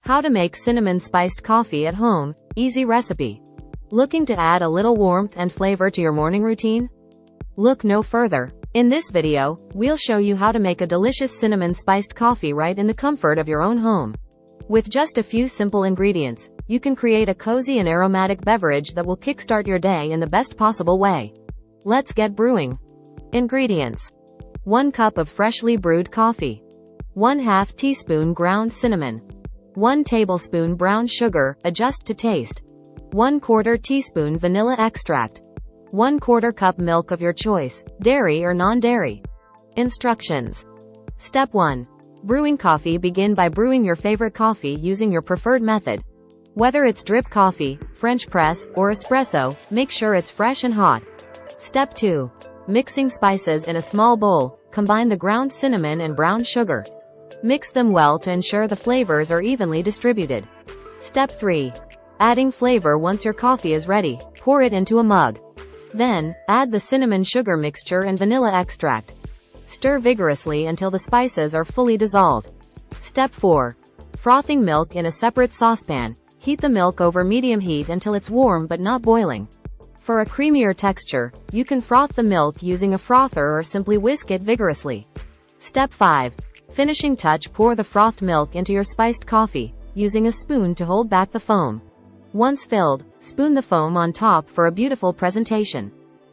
How to make cinnamon spiced coffee at home, easy recipe. Looking to add a little warmth and flavor to your morning routine? Look no further. In this video, we'll show you how to make a delicious cinnamon spiced coffee right in the comfort of your own home. With just a few simple ingredients, you can create a cozy and aromatic beverage that will kickstart your day in the best possible way. Let's get brewing. Ingredients: 1 cup of freshly brewed coffee, 1/2 teaspoon ground cinnamon, 1 tablespoon brown sugar, adjust to taste, 1/4 teaspoon vanilla extract, 1/4 cup milk of your choice, dairy or non-dairy. Instructions. Step 1. Brewing coffee. Begin by brewing your favorite coffee using your preferred method. Whether it's drip coffee, French press, or espresso, make sure it's fresh and hot. Step 2. Mixing spices in a small bowl. Combine the ground cinnamon and brown sugar. Mix them well to ensure the flavors are evenly distributed. Step 3. Adding flavor. Once your coffee is ready, pour it into a mug. Then, add the cinnamon sugar mixture and vanilla extract. Stir vigorously until the spices are fully dissolved. Step 4. Frothing milk in a separate saucepan. Heat the milk over medium heat until it's warm but not boiling. For a creamier texture, you can froth the milk using a frother or simply whisk it vigorously. Step 5. Finishing touch. Pour the frothed milk into your spiced coffee, using a spoon to hold back the foam. Once filled, spoon the foam on top for a beautiful presentation.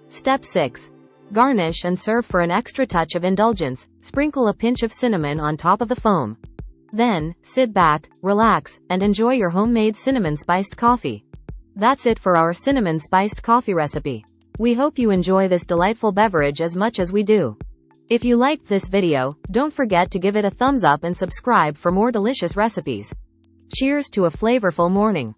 Step 6. Garnish and serve. For an extra touch of indulgence, sprinkle a pinch of cinnamon on top of the foam. Then, sit back, relax, and enjoy your homemade cinnamon spiced coffee. That's it for our cinnamon spiced coffee recipe. We hope you enjoy this delightful beverage as much as we do. If you liked this video, don't forget to give it a thumbs up and subscribe for more delicious recipes. Cheers to a flavorful morning.